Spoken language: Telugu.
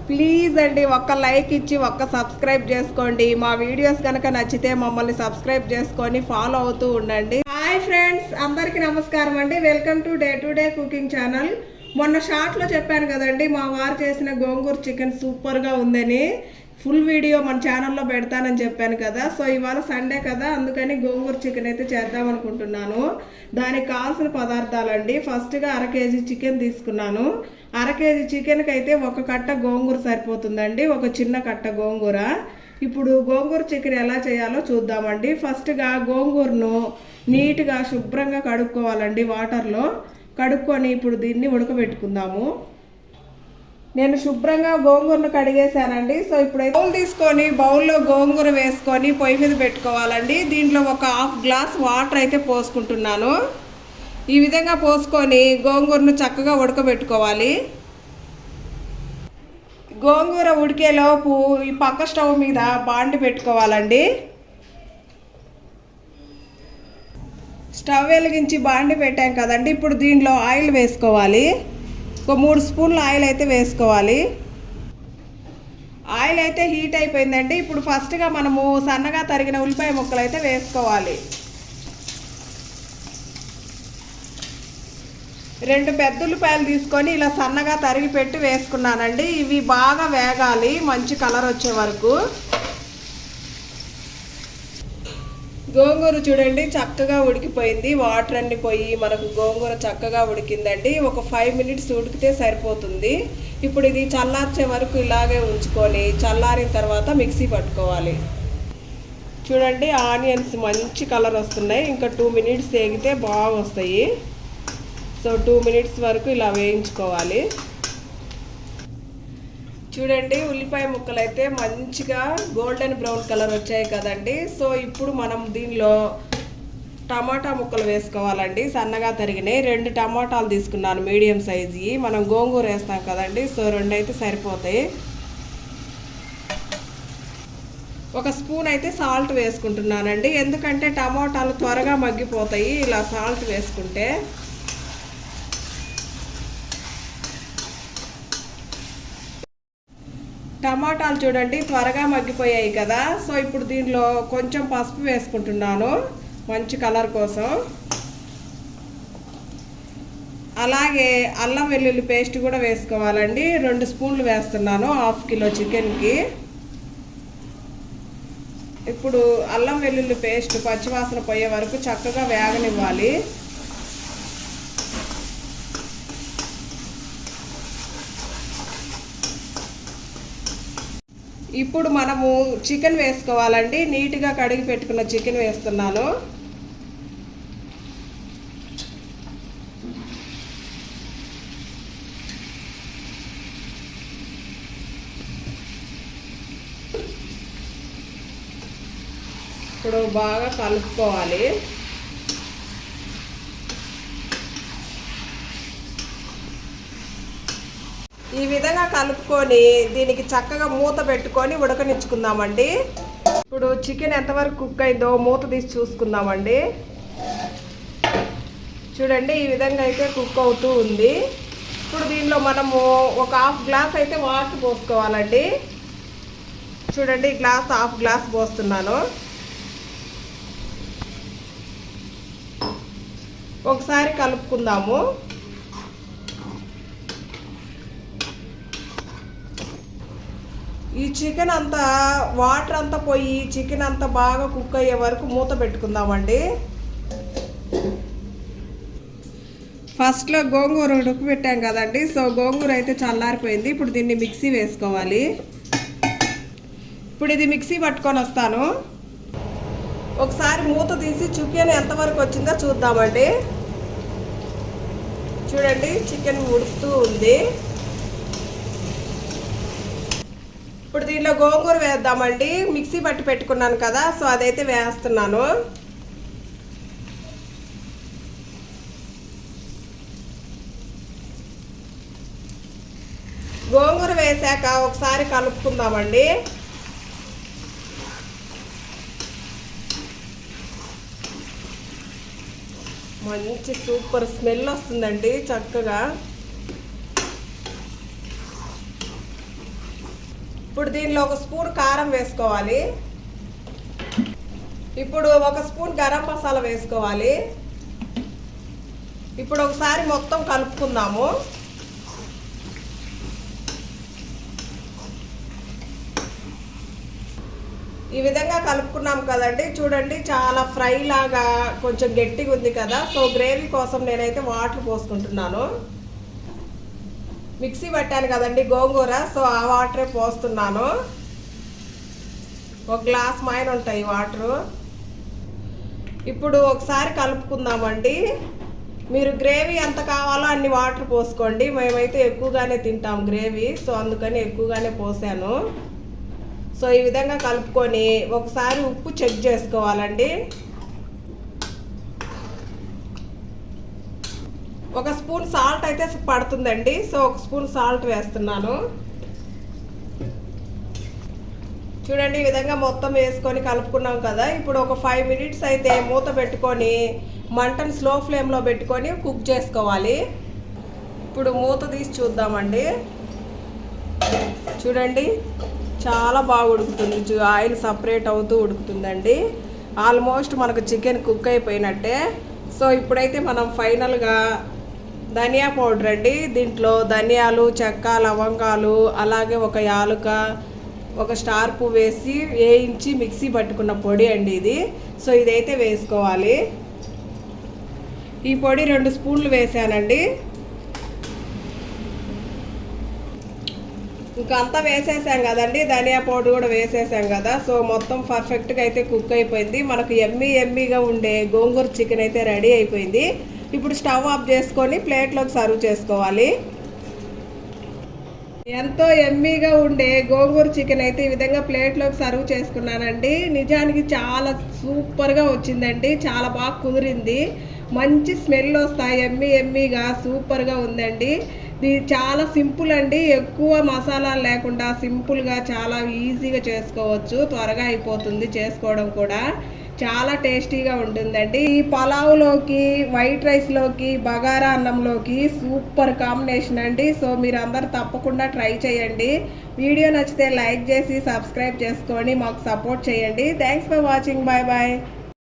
ప్లీజ్ అండి ఒక్క లైక్ ఇచ్చి ఒక్క సబ్స్క్రైబ్ చేసుకోండి. మా వీడియోస్ కనుక నచ్చితే మమ్మల్ని సబ్స్క్రైబ్ చేసుకొని ఫాలో అవుతూ ఉండండి. హాయ్ ఫ్రెండ్స్, అందరికీ నమస్కారం అండి. Welcome to day cooking channel. మొన్న షార్ట్లో చెప్పాను కదండి, మా వారు చేసిన గోంగూర చికెన్ సూపర్గా ఉందని. ఫుల్ వీడియో మన ఛానల్లో పెడతానని చెప్పాను కదా. సో ఇవాళ సండే కదా, అందుకని గోంగూర చికెన్ అయితే చేద్దాం అనుకుంటున్నాను. దానికి కావాల్సిన పదార్థాలండి, ఫస్ట్గా 1/2 కేజీ చికెన్ తీసుకున్నాను. 1/2 కేజీ చికెన్కి అయితే ఒక కట్ట గోంగూర సరిపోతుందండి, ఒక చిన్న కట్ట గోంగూర. ఇప్పుడు గోంగూర చికెన్ ఎలా చేయాలో చూద్దామండి. ఫస్ట్గా గోంగూరను నీట్గా శుభ్రంగా కడుక్కోవాలండి, వాటర్లో కడుక్కొని ఇప్పుడు దీన్ని ఉడకబెట్టుకుందాము. నేను శుభ్రంగా గోంగూరను కడిగేసానండి. సో ఇప్పుడైతే బౌల్ తీసుకొని బౌల్లో గోంగూర వేసుకొని పొయ్యి మీద పెట్టుకోవాలండి. దీంట్లో ఒక 1/2 గ్లాస్ వాటర్ అయితే పోసుకుంటున్నాను. ఈ విధంగా పోసుకొని గోంగూరను చక్కగా ఉడకబెట్టుకోవాలి. గోంగూర ఉడికేలోపు ఈ పక్క స్టవ్ మీద బాండి పెట్టుకోవాలండి. స్టవ్ వెలిగించి బాండి పెట్టాం కదండి, ఇప్పుడు దీంట్లో ఆయిల్ వేసుకోవాలి. ఒక 3 స్పూన్ల ఆయిల్ అయితే వేసుకోవాలి. ఆయిల్ అయితే హీట్ అయిపోయిందండి. ఇప్పుడు ఫస్ట్గా మనము సన్నగా తరిగిన ఉల్లిపాయ ముక్కలు అయితే వేసుకోవాలి. 2 పెద్ద ఉల్లిపాయలు తీసుకొని ఇలా సన్నగా తరిగి పెట్టి వేసుకున్నానండి. ఇవి బాగా వేగాలి, మంచి కలర్ వచ్చే వరకు. గోంగూర చూడండి చక్కగా ఉడికిపోయింది, వాటర్ అన్ని పోయి మనకు గోంగూర చక్కగా ఉడికిందండి. ఒక 5 మినిట్స్ ఉడికితే సరిపోతుంది. ఇప్పుడు ఇది చల్లార్చే వరకు ఇలాగే ఉంచుకొని చల్లారిన తర్వాత మిక్సీ పట్టుకోవాలి. చూడండి ఆనియన్స్ మంచి కలర్ వస్తున్నాయి. ఇంకా 2 మినిట్స్ వేగితే బాగా వస్తాయి. సో 2 మినిట్స్ వరకు ఇలా వేయించుకోవాలి. చూడండి ఉల్లిపాయ ముక్కలు అయితే మంచిగా గోల్డెన్ బ్రౌన్ కలర్ వచ్చాయి కదండి. సో ఇప్పుడు మనం దీనిలో టమాటా ముక్కలు వేసుకోవాలండి, సన్నగా తరిగినాయి. 2 టమాటాలు తీసుకున్నాను, మీడియం సైజు. మనం గోంగూర వేస్తాం కదండి, సో 2 అయితే సరిపోతాయి. 1 స్పూన్ అయితే సాల్ట్ వేసుకుంటున్నానండి, ఎందుకంటే టమాటాలు త్వరగా మగ్గిపోతాయి ఇలా సాల్ట్ వేసుకుంటే. టమాటాలు చూడండి త్వరగా మగ్గిపోయాయి కదా. సో ఇప్పుడు దీనిలో కొంచెం పసుపు వేసుకుంటున్నాను మంచి కలర్ కోసం. అలాగే అల్లం వెల్లుల్లి పేస్ట్ కూడా వేసుకోవాలండి. 2 స్పూన్లు వేస్తున్నాను 1/2 కిలో చికెన్కి. ఇప్పుడు అల్లం వెల్లుల్లి పేస్ట్ పచ్చివాసన పోయే వరకు చక్కగా వేగనివ్వాలి. ఇప్పుడు మనము చికెన్ వేసుకోవాలండి. నీట్గా కడిగి పెట్టుకున్న చికెన్ వేస్తున్నాను. ఇప్పుడు బాగా కలుపుకోవాలి. ఈ విధంగా కలుపుకొని దీనికి చక్కగా మూత పెట్టుకొని ఉడకనిచ్చుకుందామండి. ఇప్పుడు చికెన్ ఎంతవరకు కుక్ అయిందో మూత తీసి చూసుకుందామండి. చూడండి ఈ విధంగా అయితే కుక్ అవుతూ ఉంది. ఇప్పుడు దీనిలో మనము ఒక 1/2 గ్లాస్ అయితే వాటర్ పోసుకోవాలండి. చూడండి ఈ గ్లాస్ 1/2 గ్లాస్ పోస్తున్నాను. ఒకసారి కలుపుకుందాము. ఈ చికెన్ అంతా వాటర్ అంతా పోయి చికెన్ అంతా బాగా కుక్ అయ్యే వరకు మూత పెట్టుకుందామండి. ఫస్ట్లో గోంగూర ఉడకబెట్టాం కదండి, సో గోంగూర అయితే చల్లారిపోయింది. ఇప్పుడు దీన్ని మిక్సీ వేసుకోవాలి. ఇప్పుడు ఇది మిక్సీ పట్టుకొని వస్తాను. ఒకసారి మూత తీసి చికెన్ ఎంతవరకు వచ్చిందో చూద్దామండి. చూడండి చికెన్ ఉడుకుతూ ఉంది. ఇప్పుడు దీనిలో గోంగూర వేద్దామండి. మిక్సీ పట్టి పెట్టుకున్నాను కదా, సో అదైతే వేస్తున్నాను. గోంగూర వేసాక ఒకసారి కలుపుకుందామండి. మంచి సూపర్ స్మెల్ వస్తుందండి చక్కగా. ఇప్పుడు దీనిలో 1 స్పూన్ కారం వేసుకోవాలి. ఇప్పుడు 1 స్పూన్ గరం మసాలా వేసుకోవాలి. ఇప్పుడు ఒకసారి మొత్తం కలుపుకుందాము. ఈ విధంగా కలుపుకున్నాం కదండి. చూడండి చాలా ఫ్రై లాగా కొంచెం గట్టిగా ఉంది కదా. సో గ్రేవీ కోసం నేనైతే వాటర్ పోసుకుంటున్నాను. మిక్సీ పట్టాను కదండి గోంగూర, సో ఆ వాటరే పోస్తున్నాను. 1 గ్లాస్ మైన ఉంటాయి వాటరు. ఇప్పుడు ఒకసారి కలుపుకుందామండి. మీరు గ్రేవీ ఎంత కావాలో అన్ని వాటర్ పోసుకోండి. మేమైతే ఎక్కువగానే తింటాం గ్రేవీ, సో అందుకని ఎక్కువగానే పోసాను. సో ఈ విధంగా కలుపుకొని ఒకసారి ఉప్పు చెక్ చేసుకోవాలండి. 1 స్పూన్ సాల్ట్ అయితే పడుతుందండి. సో 1 స్పూన్ సాల్ట్ వేస్తున్నాను. చూడండి ఈ విధంగా మొత్తం వేసుకొని కలుపుకున్నాం కదా. ఇప్పుడు ఒక 5 మినిట్స్ అయితే మూత పెట్టుకొని మంటను స్లో ఫ్లేమ్లో పెట్టుకొని కుక్ చేసుకోవాలి. ఇప్పుడు మూత తీసి చూద్దామండి. చూడండి చాలా బాగా ఉడుకుతుంది. ఆయిల్ సపరేట్ అవుతూ ఉడుకుతుందండి. ఆల్మోస్ట్ మనకు చికెన్ కుక్ అయిపోయినట్టే. సో ఇప్పుడైతే మనం ఫైనల్గా ధనియా పౌడర్ అండి. దీంట్లో ధనియాలు, చెక్క, లవంగాలు, అలాగే 1 యాలుక, 1 స్టార్ పువ్వు వేసి వేయించి మిక్సీ పట్టుకున్న పొడి అండి ఇది. సో ఇదైతే వేసుకోవాలి. ఈ పొడి 2 స్పూన్లు వేసానండి. ఇంకా అంతా వేసేసాం కదండి, ధనియా పౌడర్ కూడా వేసేసాం కదా. సో మొత్తం పర్ఫెక్ట్గా అయితే కుక్ అయిపోయింది. మనకు ఎమ్మీగా ఉండే గోంగూర చికెన్ అయితే రెడీ అయిపోయింది. ఇప్పుడు స్టవ్ ఆఫ్ చేసుకొని ప్లేట్లోకి సర్వ్ చేసుకోవాలి. ఎంతో ఎమ్మీగా ఉండే గోంగూర చికెన్ అయితే ఈ విధంగా ప్లేట్లోకి సర్వ్ చేసుకున్నానండి. నిజానికి చాలా సూపర్గా వచ్చిందండి. చాలా బాగా కుదిరింది. మంచి స్మెల్ వస్తాయి. ఎమ్మీగా సూపర్గా ఉందండి. ఇది చాలా సింపుల్ అండి. ఎక్కువ మసాలాలు లేకుండా సింపుల్గా చాలా ఈజీగా చేసుకోవచ్చు. త్వరగా అయిపోతుంది చేసుకోవడం కూడా. చాలా టేస్టీగా ఉంటుందండి. ఈ పలావ్లోకి, వైట్ రైస్లోకి, బగారా అన్నంలోకి సూపర్ కాంబినేషన్ అండి. సో మీరు అందరు తప్పకుండా ట్రై చేయండి. వీడియో నచ్చితే లైక్ చేసి సబ్స్క్రైబ్ చేసుకొని మాకు సపోర్ట్ చేయండి. Thanks for watching. Bye bye.